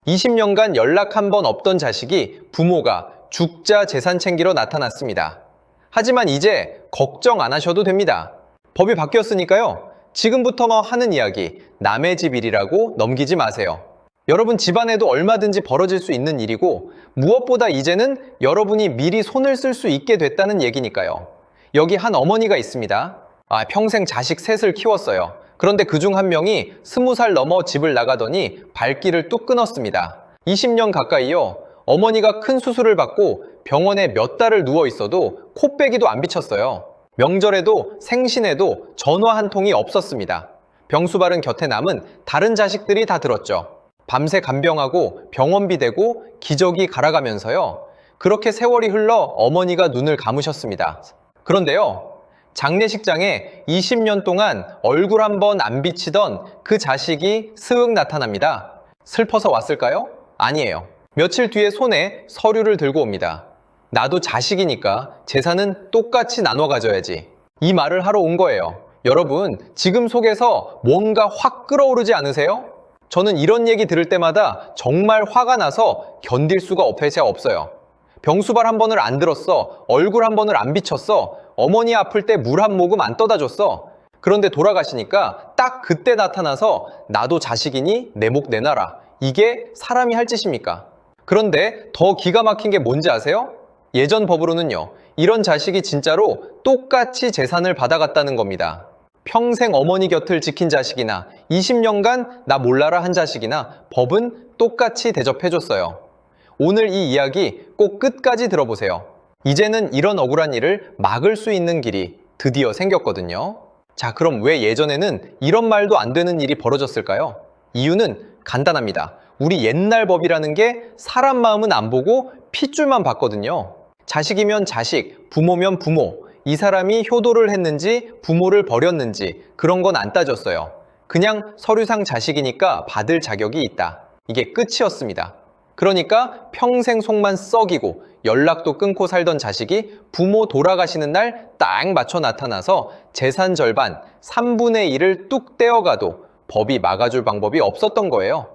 20년간 연락 한 번 없던 자식이 부모가 죽자 재산 챙기러 나타났습니다. 하지만 이제 걱정 안 하셔도 됩니다. 법이 바뀌었으니까요. 지금부터 하는 이야기 남의 집 일이라고 넘기지 마세요. 여러분 집안에도 얼마든지 벌어질 수 있는 일이고 무엇보다 이제는 여러분이 미리 손을 쓸 수 있게 됐다는 얘기니까요. 여기 한 어머니가 있습니다. 평생 자식 셋을 키웠어요. 그런데 그중 한 명이 20살 넘어 집을 나가더니 발길을 뚝 끊었습니다. 20년 가까이요. 어머니가 큰 수술을 받고 병원에 몇 달을 누워 있어도 코빼기도 안 비쳤어요. 명절에도 생신에도 전화 한 통이 없었습니다. 병수발은 곁에 남은 다른 자식들이 다 들었죠. 밤새 간병하고 병원비 대고 기저귀 갈아가면서요. 그렇게 세월이 흘러 어머니가 눈을 감으셨습니다. 그런데요. 장례식장에 20년 동안 얼굴 한 번 안 비치던 그 자식이 스윽 나타납니다. 슬퍼서 왔을까요? 아니에요. 며칠 뒤에 손에 서류를 들고 옵니다. 나도 자식이니까 재산은 똑같이 나눠 가져야지. 이 말을 하러 온 거예요. 여러분, 지금 속에서 뭔가 확 끓어오르지 않으세요? 저는 이런 얘기 들을 때마다 정말 화가 나서 견딜 수가 없어요. 병수발 한 번을 안 들었어. 얼굴 한 번을 안 비쳤어. 어머니 아플 때 물 한 모금 안 떠다 줬어. 그런데 돌아가시니까 딱 그때 나타나서 나도 자식이니 내 목 내놔라. 이게 사람이 할 짓입니까? 그런데 더 기가 막힌 게 뭔지 아세요? 예전 법으로는요. 이런 자식이 진짜로 똑같이 재산을 받아갔다는 겁니다. 평생 어머니 곁을 지킨 자식이나 20년간 나 몰라라 한 자식이나 법은 똑같이 대접해줬어요. 오늘 이 이야기 꼭 끝까지 들어보세요. 이제는 이런 억울한 일을 막을 수 있는 길이 드디어 생겼거든요. 자, 그럼 왜 예전에는 이런 말도 안 되는 일이 벌어졌을까요? 이유는 간단합니다. 우리 옛날 법이라는 게 사람 마음은 안 보고 핏줄만 봤거든요. 자식이면 자식, 부모면 부모, 이 사람이 효도를 했는지 부모를 버렸는지 그런 건 안 따졌어요. 그냥 서류상 자식이니까 받을 자격이 있다. 이게 끝이었습니다. 그러니까 평생 속만 썩이고 연락도 끊고 살던 자식이 부모 돌아가시는 날 딱 맞춰 나타나서 재산 절반 3분의 1을 뚝 떼어가도 법이 막아줄 방법이 없었던 거예요.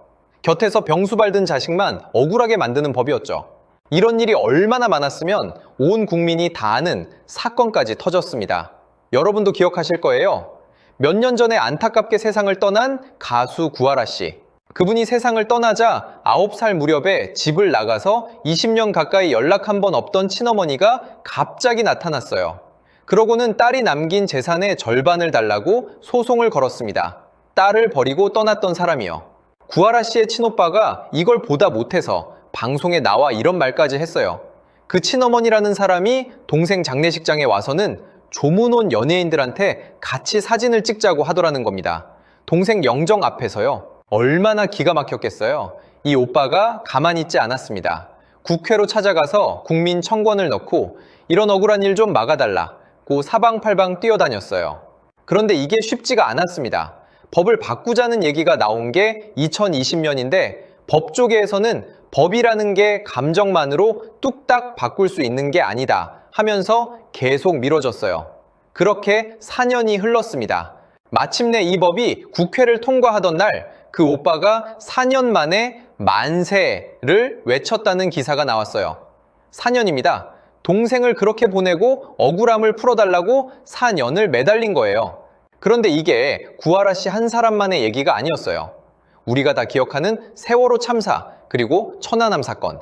곁에서 병수발 든 자식만 억울하게 만드는 법이었죠. 이런 일이 얼마나 많았으면 온 국민이 다 아는 사건까지 터졌습니다. 여러분도 기억하실 거예요. 몇 년 전에 안타깝게 세상을 떠난 가수 구하라 씨. 그분이 세상을 떠나자 9살 무렵에 집을 나가서 20년 가까이 연락 한 번 없던 친어머니가 갑자기 나타났어요. 그러고는 딸이 남긴 재산의 절반을 달라고 소송을 걸었습니다. 딸을 버리고 떠났던 사람이요. 구하라 씨의 친오빠가 이걸 보다 못해서 방송에 나와 이런 말까지 했어요. 그 친어머니라는 사람이 동생 장례식장에 와서는 조문 온 연예인들한테 같이 사진을 찍자고 하더라는 겁니다. 동생 영정 앞에서요. 얼마나 기가 막혔겠어요. 이 오빠가 가만히 있지 않았습니다. 국회로 찾아가서 국민 청권을 넣고 이런 억울한 일 좀 막아달라고 사방팔방 뛰어다녔어요. 그런데 이게 쉽지가 않았습니다. 법을 바꾸자는 얘기가 나온 게 2020년인데 법조계에서는 법이라는 게 감정만으로 뚝딱 바꿀 수 있는 게 아니다 하면서 계속 미뤄졌어요. 그렇게 4년이 흘렀습니다. 마침내 이 법이 국회를 통과하던 날 그 오빠가 4년 만에 만세를 외쳤다는 기사가 나왔어요. 4년입니다. 동생을 그렇게 보내고 억울함을 풀어달라고 4년을 매달린 거예요. 그런데 이게 구하라 씨 한 사람만의 얘기가 아니었어요. 우리가 다 기억하는 세월호 참사 그리고 천안함 사건.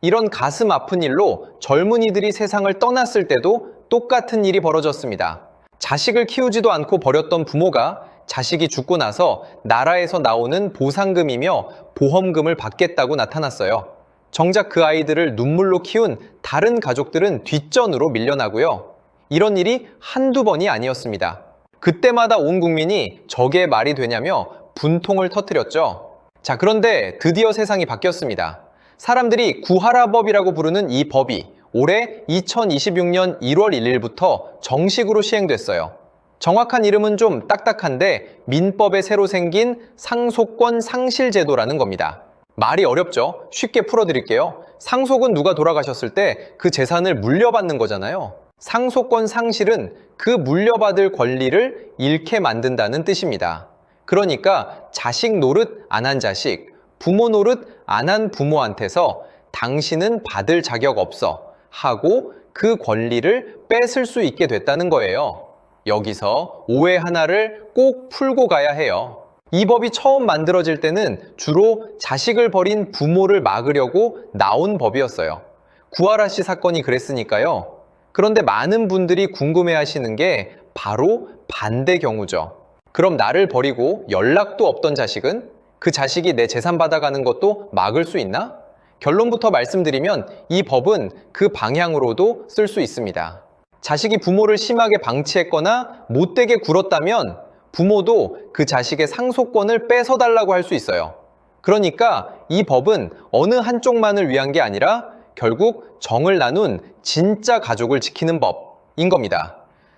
이런 가슴 아픈 일로 젊은이들이 세상을 떠났을 때도 똑같은 일이 벌어졌습니다. 자식을 키우지도 않고 버렸던 부모가 자식이 죽고 나서 나라에서 나오는 보상금이며 보험금을 받겠다고 나타났어요. 정작 그 아이들을 눈물로 키운 다른 가족들은 뒷전으로 밀려나고요. 이런 일이 한두 번이 아니었습니다. 그때마다 온 국민이 저게 말이 되냐며 분통을 터뜨렸죠. 자, 그런데 드디어 세상이 바뀌었습니다. 사람들이 구하라법이라고 부르는 이 법이 올해 2026년 1월 1일부터 정식으로 시행됐어요. 정확한 이름은 좀 딱딱한데 민법에 새로 생긴 상속권 상실제도라는 겁니다. 말이 어렵죠? 쉽게 풀어드릴게요. 상속은 누가 돌아가셨을 때 그 재산을 물려받는 거잖아요. 상속권 상실은 그 물려받을 권리를 잃게 만든다는 뜻입니다. 그러니까 자식 노릇 안 한 자식, 부모 노릇 안 한 부모한테서 당신은 받을 자격 없어 하고 그 권리를 뺏을 수 있게 됐다는 거예요. 여기서 오해 하나를 꼭 풀고 가야 해요. 이 법이 처음 만들어질 때는 주로 자식을 버린 부모를 막으려고 나온 법이었어요. 구하라 씨 사건이 그랬으니까요. 그런데 많은 분들이 궁금해하시는 게 바로 반대 경우죠. 그럼 나를 버리고 연락도 없던 자식은? 그 자식이 내 재산 받아가는 것도 막을 수 있나? 결론부터 말씀드리면 이 법은 그 방향으로도 쓸 수 있습니다. 자식이 부모를 심하게 방치했거나 못되게 굴었다면 부모도 그 자식의 상속권을 뺏어달라고 할 수 있어요. 그러니까 이 법은 어느 한쪽만을 위한 게 아니라 결국 정을 나눈 진짜 가족을 지키는 법인 겁니다.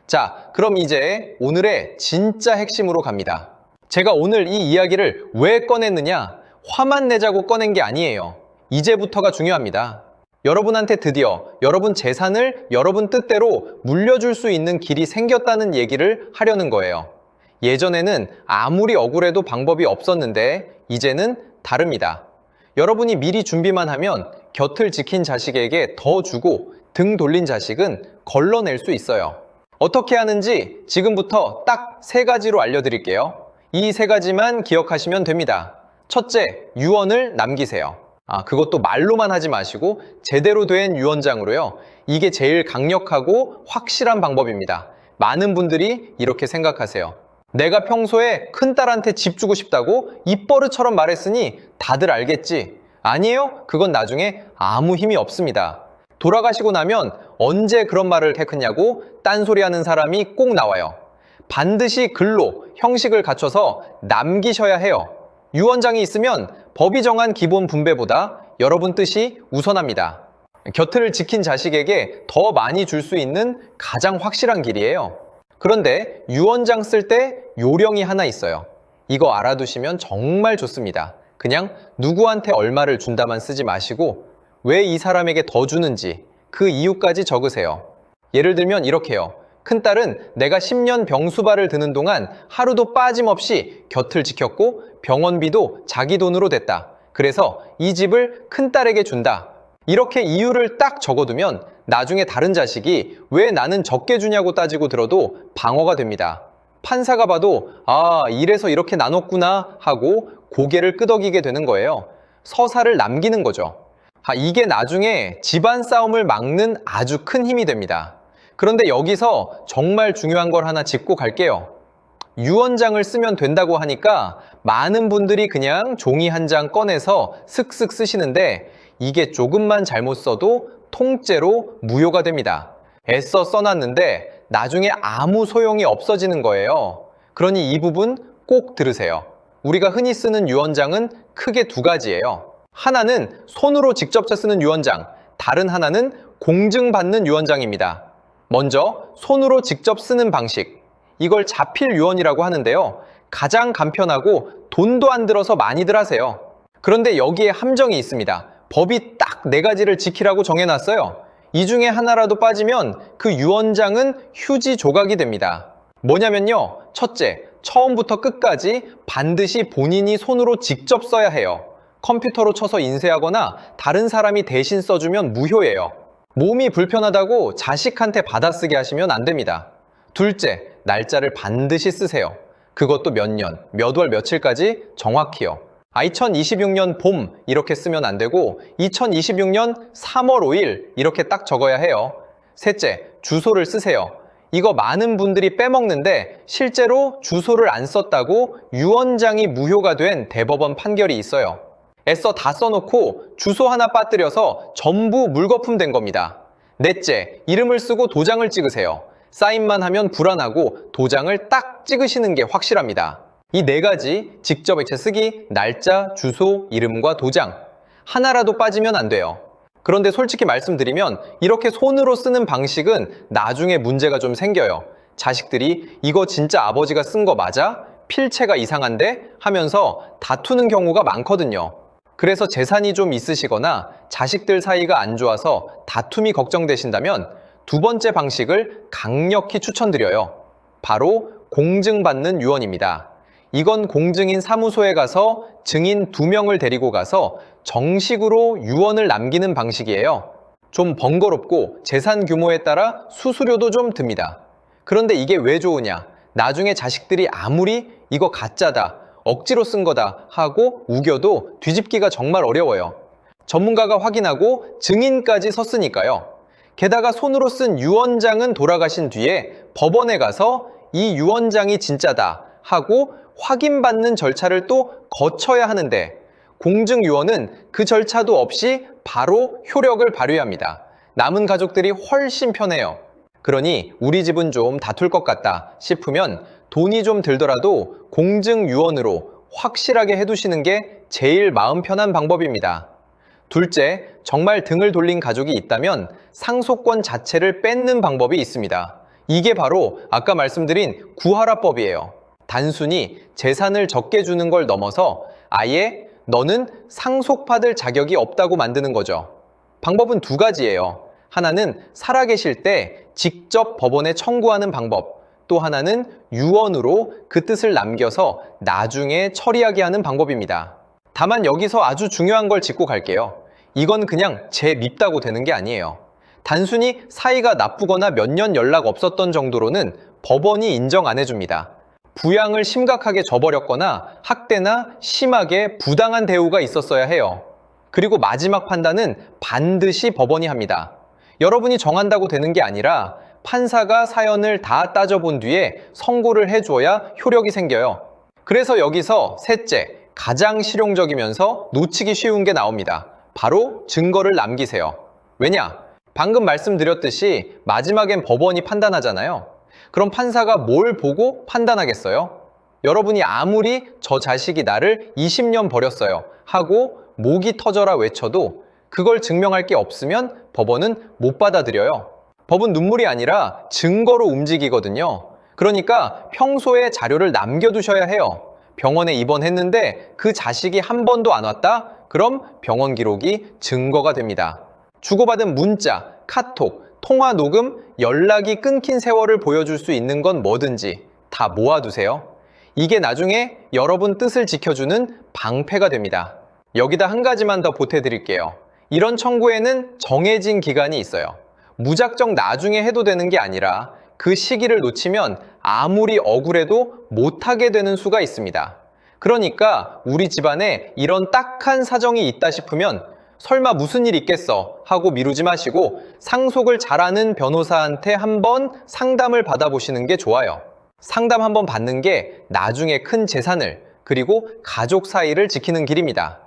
자, 그럼 이제 오늘의 진짜 핵심으로 갑니다. 제가 오늘 이 이야기를 왜 꺼냈느냐? 화만 내자고 꺼낸 게 아니에요. 이제부터가 중요합니다. 여러분한테 드디어 여러분 재산을 여러분 뜻대로 물려줄 수 있는 길이 생겼다는 얘기를 하려는 거예요. 예전에는 아무리 억울해도 방법이 없었는데 이제는 다릅니다. 여러분이 미리 준비만 하면 곁을 지킨 자식에게 더 주고 등 돌린 자식은 걸러낼 수 있어요. 어떻게 하는지 지금부터 딱 3가지로 알려드릴게요. 이 3가지만 기억하시면 됩니다. 첫째, 유언을 남기세요. 그것도 말로만 하지 마시고 제대로 된 유언장으로요. 이게 제일 강력하고 확실한 방법입니다. 많은 분들이 이렇게 생각하세요. 내가 평소에 큰딸한테 집 주고 싶다고 입버릇처럼 말했으니 다들 알겠지. 아니에요? 그건 나중에 아무 힘이 없습니다. 돌아가시고 나면 언제 그런 말을 했냐고 딴소리하는 사람이 꼭 나와요. 반드시 글로 형식을 갖춰서 남기셔야 해요. 유언장이 있으면 법이 정한 기본 분배보다 여러분 뜻이 우선합니다. 곁을 지킨 자식에게 더 많이 줄 수 있는 가장 확실한 길이에요. 그런데 유언장 쓸 때 요령이 하나 있어요. 이거 알아두시면 정말 좋습니다. 그냥 누구한테 얼마를 준다만 쓰지 마시고 왜 이 사람에게 더 주는지 그 이유까지 적으세요. 예를 들면 이렇게요. 큰딸은 내가 10년 병수발을 드는 동안 하루도 빠짐없이 곁을 지켰고 병원비도 자기 돈으로 댔다. 그래서 이 집을 큰딸에게 준다. 이렇게 이유를 딱 적어두면 나중에 다른 자식이 왜 나는 적게 주냐고 따지고 들어도 방어가 됩니다. 판사가 봐도 이래서 이렇게 나눴구나 하고 고개를 끄덕이게 되는 거예요. 서사를 남기는 거죠. 이게 나중에 집안 싸움을 막는 아주 큰 힘이 됩니다. 그런데 여기서 정말 중요한 걸 하나 짚고 갈게요. 유언장을 쓰면 된다고 하니까 많은 분들이 그냥 종이 한 장 꺼내서 슥슥 쓰시는데 이게 조금만 잘못 써도 통째로 무효가 됩니다. 애써 써놨는데 나중에 아무 소용이 없어지는 거예요. 그러니 이 부분 꼭 들으세요. 우리가 흔히 쓰는 유언장은 크게 2가지예요. 하나는 손으로 직접 쓰는 유언장, 다른 하나는 공증받는 유언장입니다. 먼저 손으로 직접 쓰는 방식, 이걸 자필 유언이라고 하는데요. 가장 간편하고 돈도 안 들어서 많이들 하세요. 그런데 여기에 함정이 있습니다. 법이 딱 4가지를 지키라고 정해놨어요. 이 중에 하나라도 빠지면 그 유언장은 휴지 조각이 됩니다. 뭐냐면요. 첫째, 처음부터 끝까지 반드시 본인이 손으로 직접 써야 해요. 컴퓨터로 쳐서 인쇄하거나 다른 사람이 대신 써주면 무효예요. 몸이 불편하다고 자식한테 받아쓰게 하시면 안 됩니다. 둘째, 날짜를 반드시 쓰세요. 그것도 몇 년, 몇 월 며칠까지 정확히요. 2026년 봄 이렇게 쓰면 안 되고 2026년 3월 5일 이렇게 딱 적어야 해요. 셋째, 주소를 쓰세요. 이거 많은 분들이 빼먹는데 실제로 주소를 안 썼다고 유언장이 무효가 된 대법원 판결이 있어요. 애써 다 써놓고 주소 하나 빠뜨려서 전부 물거품 된 겁니다. 넷째, 이름을 쓰고 도장을 찍으세요. 사인만 하면 불안하고 도장을 딱 찍으시는 게 확실합니다. 이 4가지, 직접 액체 쓰기, 날짜, 주소, 이름과 도장. 하나라도 빠지면 안 돼요. 그런데 솔직히 말씀드리면 이렇게 손으로 쓰는 방식은 나중에 문제가 좀 생겨요. 자식들이 이거 진짜 아버지가 쓴 거 맞아? 필체가 이상한데? 하면서 다투는 경우가 많거든요. 그래서 재산이 좀 있으시거나 자식들 사이가 안 좋아서 다툼이 걱정되신다면 2번째 방식을 강력히 추천드려요. 바로 공증받는 유언입니다. 이건 공증인 사무소에 가서 증인 2명을 데리고 가서 정식으로 유언을 남기는 방식이에요. 좀 번거롭고 재산 규모에 따라 수수료도 좀 듭니다. 그런데 이게 왜 좋으냐? 나중에 자식들이 아무리 이거 가짜다, 억지로 쓴 거다 하고 우겨도 뒤집기가 정말 어려워요. 전문가가 확인하고 증인까지 섰으니까요. 게다가 손으로 쓴 유언장은 돌아가신 뒤에 법원에 가서 이 유언장이 진짜다 하고 확인받는 절차를 또 거쳐야 하는데 공증유언은 그 절차도 없이 바로 효력을 발휘합니다. 남은 가족들이 훨씬 편해요. 그러니 우리 집은 좀 다툴 것 같다 싶으면 돈이 좀 들더라도 공증유언으로 확실하게 해두시는 게 제일 마음 편한 방법입니다. 둘째, 정말 등을 돌린 가족이 있다면 상속권 자체를 뺏는 방법이 있습니다. 이게 바로 아까 말씀드린 구하라법이에요. 단순히 재산을 적게 주는 걸 넘어서 아예 너는 상속받을 자격이 없다고 만드는 거죠. 방법은 2가지예요. 하나는 살아계실 때 직접 법원에 청구하는 방법, 또 하나는 유언으로 그 뜻을 남겨서 나중에 처리하게 하는 방법입니다. 다만 여기서 아주 중요한 걸 짚고 갈게요. 이건 그냥 제 밉다고 되는 게 아니에요. 단순히 사이가 나쁘거나 몇 년 연락 없었던 정도로는 법원이 인정 안 해줍니다. 부양을 심각하게 저버렸거나 학대나 심하게 부당한 대우가 있었어야 해요. 그리고 마지막 판단은 반드시 법원이 합니다. 여러분이 정한다고 되는 게 아니라 판사가 사연을 다 따져본 뒤에 선고를 해줘야 효력이 생겨요. 그래서 여기서 셋째, 가장 실용적이면서 놓치기 쉬운 게 나옵니다. 바로 증거를 남기세요. 왜냐? 방금 말씀드렸듯이 마지막엔 법원이 판단하잖아요. 그럼 판사가 뭘 보고 판단하겠어요? 여러분이 아무리 저 자식이 나를 20년 버렸어요 하고 목이 터져라 외쳐도 그걸 증명할 게 없으면 법원은 못 받아들여요. 법은 눈물이 아니라 증거로 움직이거든요. 그러니까 평소에 자료를 남겨두셔야 해요. 병원에 입원했는데 그 자식이 한 번도 안 왔다? 그럼 병원 기록이 증거가 됩니다. 주고받은 문자, 카톡, 통화 녹음, 연락이 끊긴 세월을 보여줄 수 있는 건 뭐든지 다 모아두세요. 이게 나중에 여러분 뜻을 지켜주는 방패가 됩니다. 여기다 한 가지만 더 보태드릴게요. 이런 청구에는 정해진 기간이 있어요. 무작정 나중에 해도 되는 게 아니라 그 시기를 놓치면 아무리 억울해도 못하게 되는 수가 있습니다. 그러니까 우리 집안에 이런 딱한 사정이 있다 싶으면 설마 무슨 일 있겠어 하고 미루지 마시고 상속을 잘 아는 변호사한테 한번 상담을 받아보시는 게 좋아요. 상담 한번 받는 게 나중에 큰 재산을 그리고 가족 사이를 지키는 길입니다.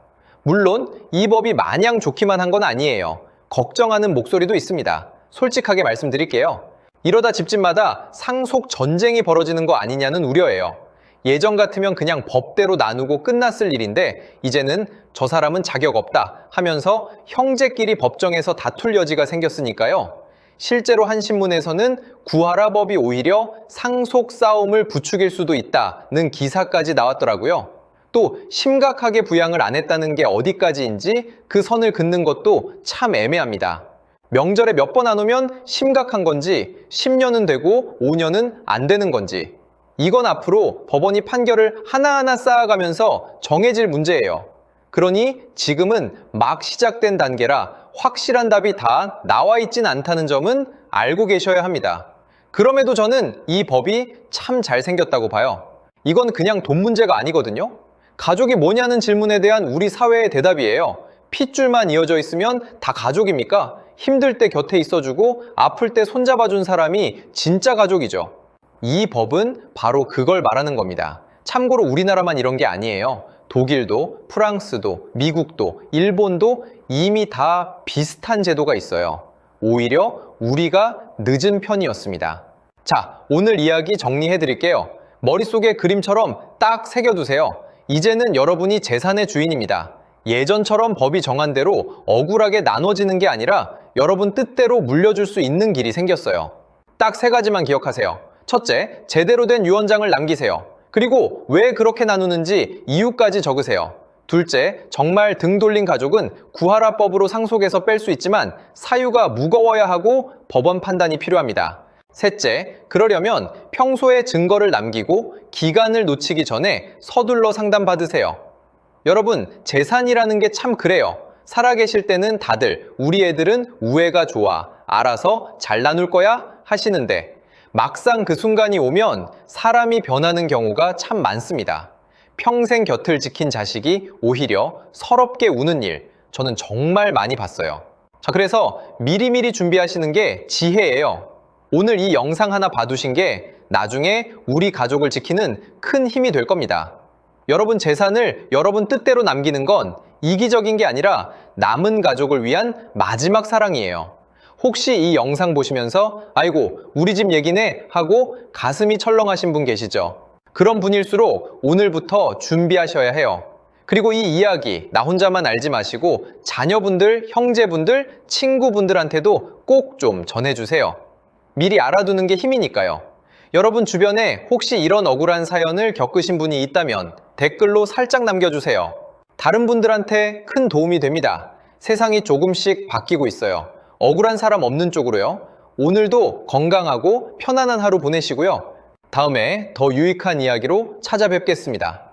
물론 이 법이 마냥 좋기만 한 건 아니에요. 걱정하는 목소리도 있습니다. 솔직하게 말씀드릴게요. 이러다 집집마다 상속 전쟁이 벌어지는 거 아니냐는 우려예요. 예전 같으면 그냥 법대로 나누고 끝났을 일인데 이제는 저 사람은 자격 없다 하면서 형제끼리 법정에서 다툴 여지가 생겼으니까요. 실제로 한 신문에서는 구하라법이 오히려 상속 싸움을 부추길 수도 있다는 기사까지 나왔더라고요. 또 심각하게 부양을 안 했다는 게 어디까지인지 그 선을 긋는 것도 참 애매합니다. 명절에 몇 번 안 오면 심각한 건지 10년은 되고 5년은 안 되는 건지 이건 앞으로 법원이 판결을 하나하나 쌓아가면서 정해질 문제예요. 그러니 지금은 막 시작된 단계라 확실한 답이 다 나와 있진 않다는 점은 알고 계셔야 합니다. 그럼에도 저는 이 법이 참 잘생겼다고 봐요. 이건 그냥 돈 문제가 아니거든요. 가족이 뭐냐는 질문에 대한 우리 사회의 대답이에요. 핏줄만 이어져 있으면 다 가족입니까? 힘들 때 곁에 있어주고 아플 때 손잡아준 사람이 진짜 가족이죠. 이 법은 바로 그걸 말하는 겁니다. 참고로 우리나라만 이런 게 아니에요. 독일도, 프랑스도, 미국도, 일본도 이미 다 비슷한 제도가 있어요. 오히려 우리가 늦은 편이었습니다. 자, 오늘 이야기 정리해 드릴게요. 머릿속에 그림처럼 딱 새겨두세요. 이제는 여러분이 재산의 주인입니다. 예전처럼 법이 정한 대로 억울하게 나눠지는 게 아니라 여러분 뜻대로 물려줄 수 있는 길이 생겼어요. 딱 3가지만 기억하세요. 첫째, 제대로 된 유언장을 남기세요. 그리고 왜 그렇게 나누는지 이유까지 적으세요. 둘째, 정말 등 돌린 가족은 구하라법으로 상속에서 뺄 수 있지만 사유가 무거워야 하고 법원 판단이 필요합니다. 셋째, 그러려면 평소에 증거를 남기고 기간을 놓치기 전에 서둘러 상담받으세요. 여러분, 재산이라는 게 참 그래요. 살아계실 때는 다들 우리 애들은 우애가 좋아, 알아서 잘 나눌 거야 하시는데 막상 그 순간이 오면 사람이 변하는 경우가 참 많습니다. 평생 곁을 지킨 자식이 오히려 서럽게 우는 일, 저는 정말 많이 봤어요. 자, 그래서 미리미리 준비하시는 게 지혜예요. 오늘 이 영상 하나 봐두신 게 나중에 우리 가족을 지키는 큰 힘이 될 겁니다. 여러분 재산을 여러분 뜻대로 남기는 건 이기적인 게 아니라 남은 가족을 위한 마지막 사랑이에요. 혹시 이 영상 보시면서 아이고 우리 집 얘기네 하고 가슴이 철렁하신 분 계시죠? 그런 분일수록 오늘부터 준비하셔야 해요. 그리고 이 이야기 나 혼자만 알지 마시고 자녀분들, 형제분들, 친구분들한테도 꼭 좀 전해주세요. 미리 알아두는 게 힘이니까요. 여러분 주변에 혹시 이런 억울한 사연을 겪으신 분이 있다면 댓글로 살짝 남겨주세요. 다른 분들한테 큰 도움이 됩니다. 세상이 조금씩 바뀌고 있어요. 억울한 사람 없는 쪽으로요. 오늘도 건강하고 편안한 하루 보내시고요. 다음에 더 유익한 이야기로 찾아뵙겠습니다.